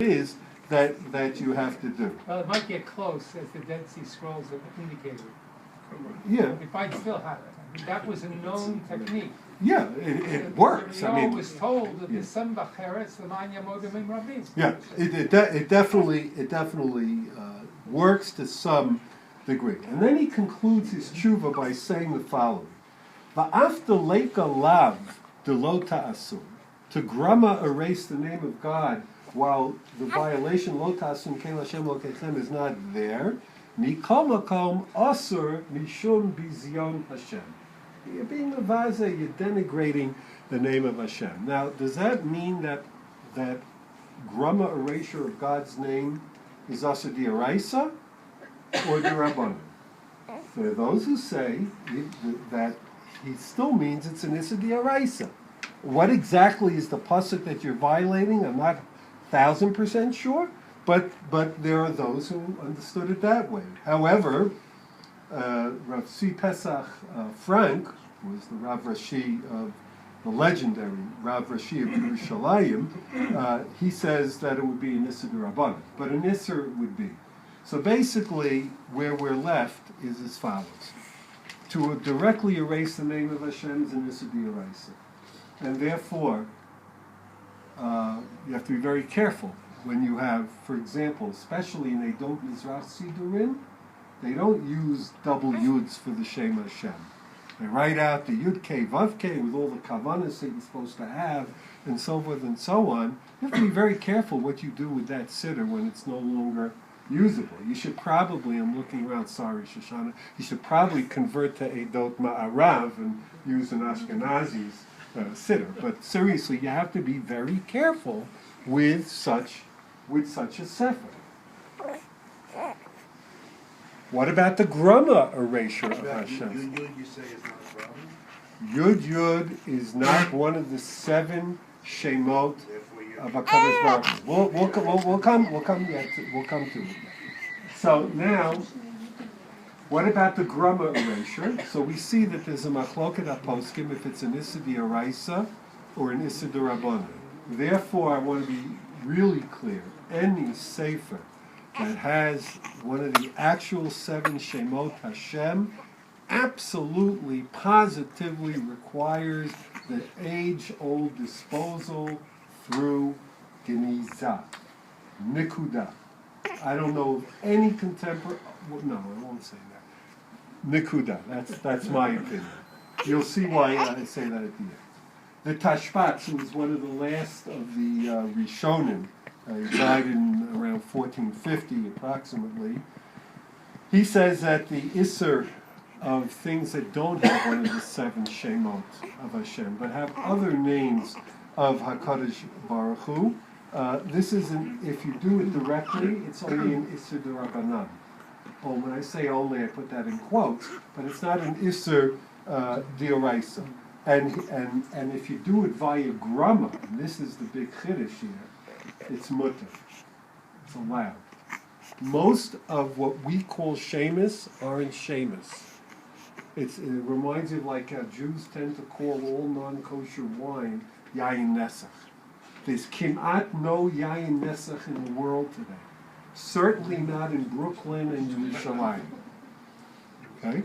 is that you have to do. Well, it might get close, as the Dead Sea Scrolls have indicated. Yeah, It might still happen. I mean, that was a known technique. yeah, it works. I mean, was told that the Saba Cheretz, the Manya Modim Rabim. yeah, it definitely works to some degree. And then he concludes his tshuva by saying the following: "Va'afta leika lav delota asur." To grama erase the name of God while the violation lo tasum kel Hashem lokechem is not there. Mikol makom asur mishum bizion Hashem. You're being a vaza, you're denigrating the name of Hashem. Now, does that mean that grama erasure of God's name is asur d'oraisa or d'rabbanan? There are those who say that he still means it's an issa d'oraisa. What exactly is the pasuk that you're violating? I'm not 1,000% sure, but there are those who understood it that way. However, Rav C. Pesach Frank, who was the Rav Rashi of the legendary Rav Rashi of Yerushalayim, he says that it would be an issa d'rabbanan, but an issa it would be. So basically, where we're left is as follows: to directly erase the name of Hashem is an issa d'oraisa. And therefore, you have to be very careful when you have, for example, especially in Edot Mizrach Sidurim, they don't use double yuds for the Shem Hashem. They write out the yud K, vav K with all the kavanas that you're supposed to have, and so forth and so on. You have to be very careful what you do with that siddur when it's no longer usable. You should probably, I'm looking around, sorry, Shoshana, you should probably convert to Edot Ma'arav and use an Ashkenazi's siddur. But seriously, you have to be very careful with such a sefer. What about the grama erasure of Hashem? Yud you say is not a problem? Yud is not one of the 7 shemot of HaKadosh Baruch Hu. We'll come to it. So now, what about the grama erasure? So we see that there's a machloket aposkim if it's an issa d'oraisa or an issa d'rabbanan. Therefore, I want to be really clear: any sefer that has one of the actual 7 shemot Hashem absolutely, positively requires the age-old disposal through geniza, nikuda. I don't know of any contemporary. Well, no, I won't say that. Nikuda. That's my opinion. You'll see why I say that at the end. The Tashbats, who was one of the last of the Rishonim, he died in around 1450 approximately. He says that the Isser of things that don't have one of the 7 Shemot of Hashem, but have other names of HaKadosh Baruch Hu, this isn't, if you do it directly, it's only an Isser d'Rabbanan. Well, when I say only, I put that in quotes, but it's not an Isser d'Oraisa. And if you do it via grama, and this is the big chiddush here, it's mutter. It's allowed. Most of what we call shemus aren't shemus. It reminds you of like how Jews tend to call all non-kosher wine yayin nesach. There's kimat no yayin nesach in the world today. Certainly not in Brooklyn and Yerushalayim. Okay?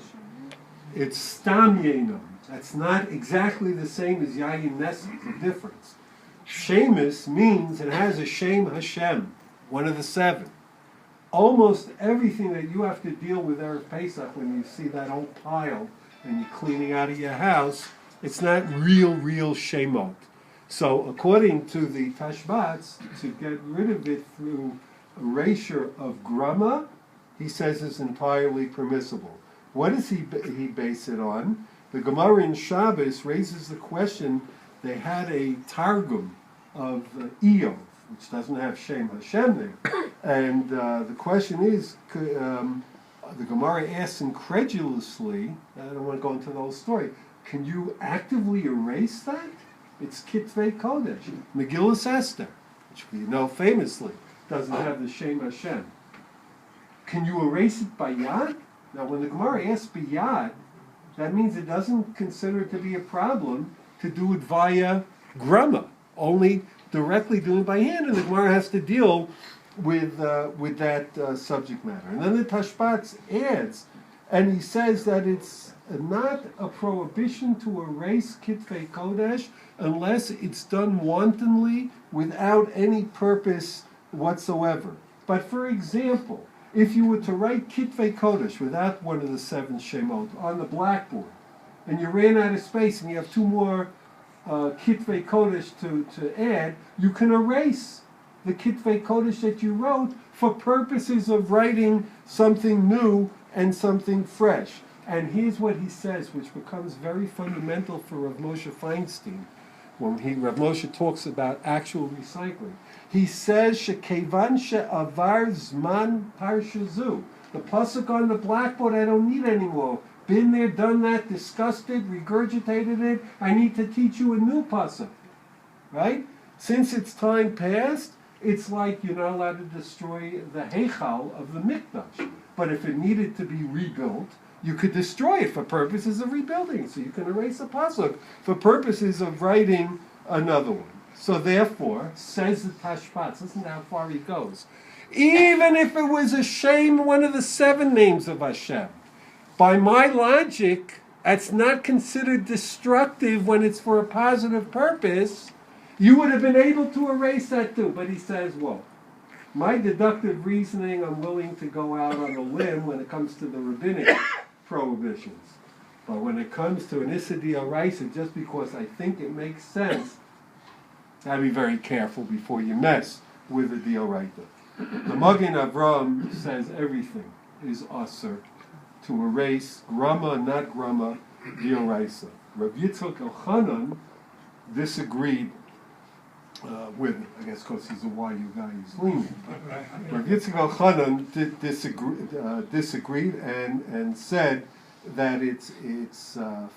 It's stam yenam. That's not exactly the same as yayin nesach. The difference. Shemus means it has a Shem Hashem, one of the 7. Almost everything that you have to deal with Erev Pesach when you see that whole pile and you're cleaning out of your house, it's not real Shemot. So according to the Tashbats, to get rid of it through erasure of grama, he says is entirely permissible. What does he base it on? The Gemara in Shabbos raises the question. They had a Targum of Eov, which doesn't have Shem Hashem there. And the question is, the Gemara asks incredulously, I don't want to go into the whole story, can you actively erase that? It's Kitvei Kodesh. Megillas Esther, which we know famously, doesn't have the Shem Hashem. Can you erase it by Yad? Now, when the Gemara asks by Yad, that means it doesn't consider it to be a problem to do it via grama. Only directly doing by hand, and the Gemara has to deal with that subject matter. And then the Tashbats adds, and he says that it's not a prohibition to erase Kitvei Kodesh unless it's done wantonly without any purpose whatsoever. But for example, if you were to write Kitvei Kodesh without one of the 7 Shemot on the blackboard, and you ran out of space and you have 2 more Kitvei Kodesh to add, you can erase the Kitvei Kodesh that you wrote for purposes of writing something new and something fresh. And here's what he says, which becomes very fundamental for Rav Moshe Feinstein, when Rav Moshe talks about actual recycling. He says, "Shekevan she'avar zman parshazu." The pasuk on the blackboard, I don't need anymore. Been there, done that, discussed it, regurgitated it. I need to teach you a new pasuk, right? Since it's time past, it's like you're not allowed to destroy the heichal of the mikdash. But if it needed to be rebuilt, you could destroy it for purposes of rebuilding. So you can erase a pasuk for purposes of writing another one. So therefore, says the Tashbats, listen to how far he goes. Even if it was a shame, one of the 7 names of Hashem, by my logic, that's not considered destructive when it's for a positive purpose. You would have been able to erase that too. But he says, well, my deductive reasoning, I'm willing to go out on a limb when it comes to the rabbinic prohibitions. But when it comes to an Issa D'Oraisa, just because I think it makes sense, gotta be very careful before you mess with the D'Oraita. The Magen Avram says everything is asur to erase grama, not grama, D'Oraisa. Rav Yitzchak Elchanan disagreed with, I guess because he's a YU guy, he's lenient. Rav Yitzchak Elchanan disagreed and said that it's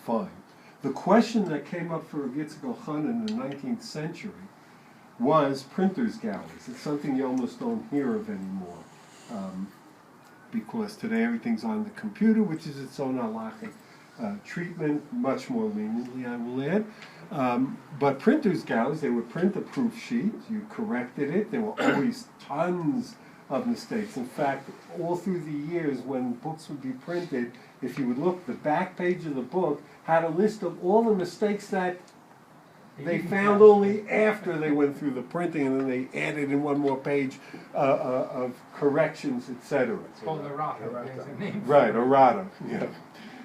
fine. The question that came up for Rav Yitzchak Elchanan in the 19th century was printers' galleries. It's something you almost don't hear of anymore, because today everything's on the computer, which is its own halachic treatment, much more leniently, I will add. But printers' galleries, they would print a proof sheet, you corrected it, there were always tons of mistakes. In fact, all through the years when books would be printed, if you would look, the back page of the book had a list of all the mistakes that they found only after they went through the printing, and then they added in one more page of corrections, etc. It's called errata. Right, errata. Yeah.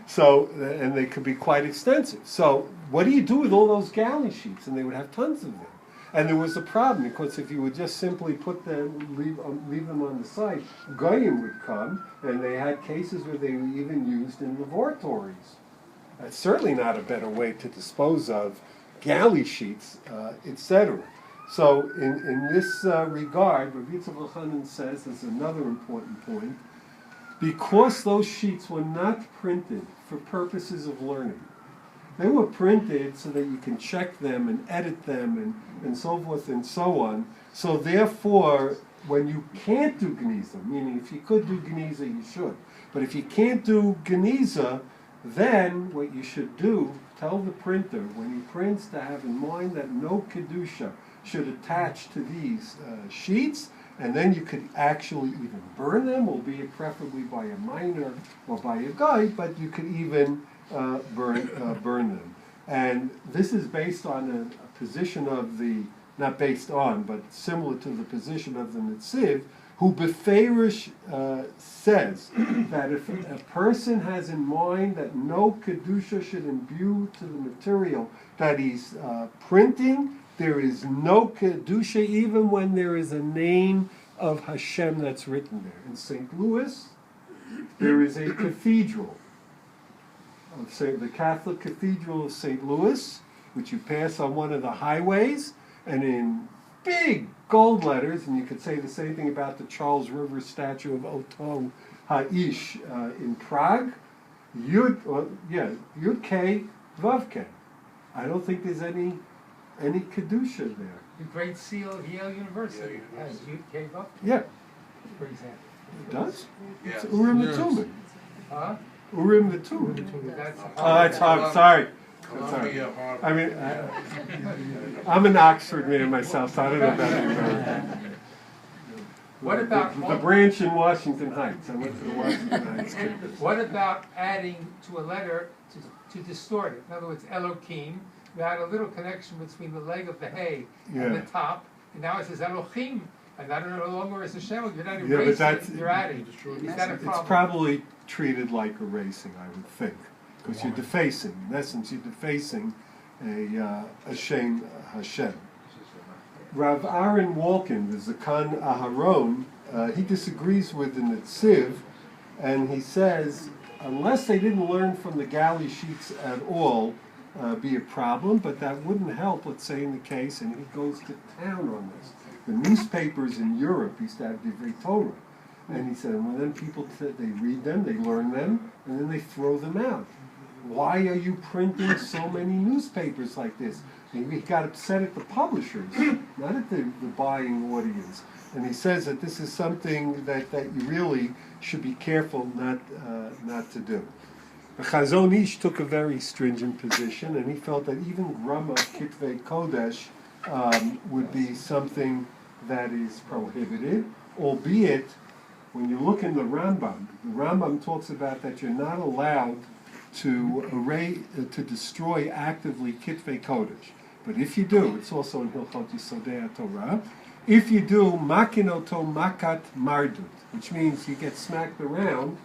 So, and they could be quite extensive. So, what do you do with all those galley sheets? And they would have tons of them. And there was a problem, because if you would just simply put them, leave them on the side, Goyim would come, and they had cases where they were even used in laboratories. That's certainly not a better way to dispose of galley sheets, etc. So in this regard, Rav Yitzchak Elchanan says, there's another important point, because those sheets were not printed for purposes of learning. They were printed so that you can check them and edit them and so forth and so on. So therefore, when you can't do Geniza, meaning if you could do Geniza, you should. But if you can't do Geniza, then what you should do, tell the printer when he prints to have in mind that no Kedusha should attach to these sheets, and then you could actually even burn them, albeit preferably by a minor or by a guide, but you could even burn them. And this is based on a position of the, not based on, but similar to the position of the Netziv, who Beferish says that if a person has in mind that no Kedusha should imbue to the material that he's printing, there is no Kedusha even when there is a name of Hashem that's written there. In St. Louis, there is a cathedral, the Catholic Cathedral of St. Louis, which you pass on one of the highways, and in big gold letters, and you could say the same thing about the Charles River statue of Oto Haish in Prague. Yud K Vav K. I don't think there's any Kedusha there. The Great Seal of Yale University has Yud K Vav K, Yeah. for example. It does? Yes. It's Urim V'Tumim. Huh? Urim V'Tumim. That's I'm sorry. I mean, I'm an Oxford man myself, so I don't know about the American. What about the branch in Washington Heights? I went to the Washington Heights campus. What about adding to a letter to distort it? In other words, Elohim, you add a little connection between the leg of the hay and the top, and now it says Elohim, and that no longer is a Shem. You're not erasing it, you're adding. Is that a problem? It's probably treated like erasing, I would think, because you're defacing. In essence, you're defacing a Shem Hashem. Rav Aaron Walken, the Zakan Aharon, he disagrees with the Netziv, and he says, unless they didn't learn from the galley sheets at all, be a problem, but that wouldn't help, let's say, in the case, and he goes to town on this. The newspapers in Europe used to have Divrei Torah, and he said, well, then people, they read them, they learn them, and then they throw them out. Why are you printing so many newspapers like this? And he got upset at the publishers, not at the buying audience. And he says that this is something that you really should be careful not to do. The Chazon Ish took a very stringent position, and he felt that even Grama Kitvei Kodesh would be something that is prohibited, albeit when you look in the Rambam talks about that you're not allowed to destroy actively Kitvei Kodesh. But if you do, it's also in Hilchot Yisodei Torah, if you do makinoto makat mardut, which means you get smacked around,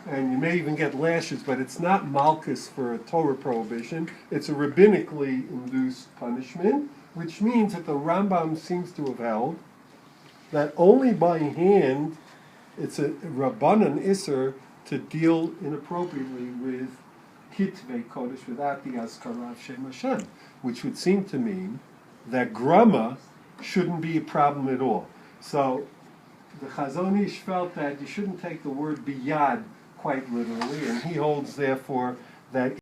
and you may even get lashes, but it's not malchus for a Torah prohibition, it's a rabbinically induced punishment, which means that the Rambam seems to have held that only by hand it's a rabbanan iser to deal inappropriately with Kitvei Kodesh without the Azkara of Shem Hashem, which would seem to mean that Grama shouldn't be a problem at all. So the Chazon Ish felt that you shouldn't take the word biyad quite literally, and he holds, therefore, that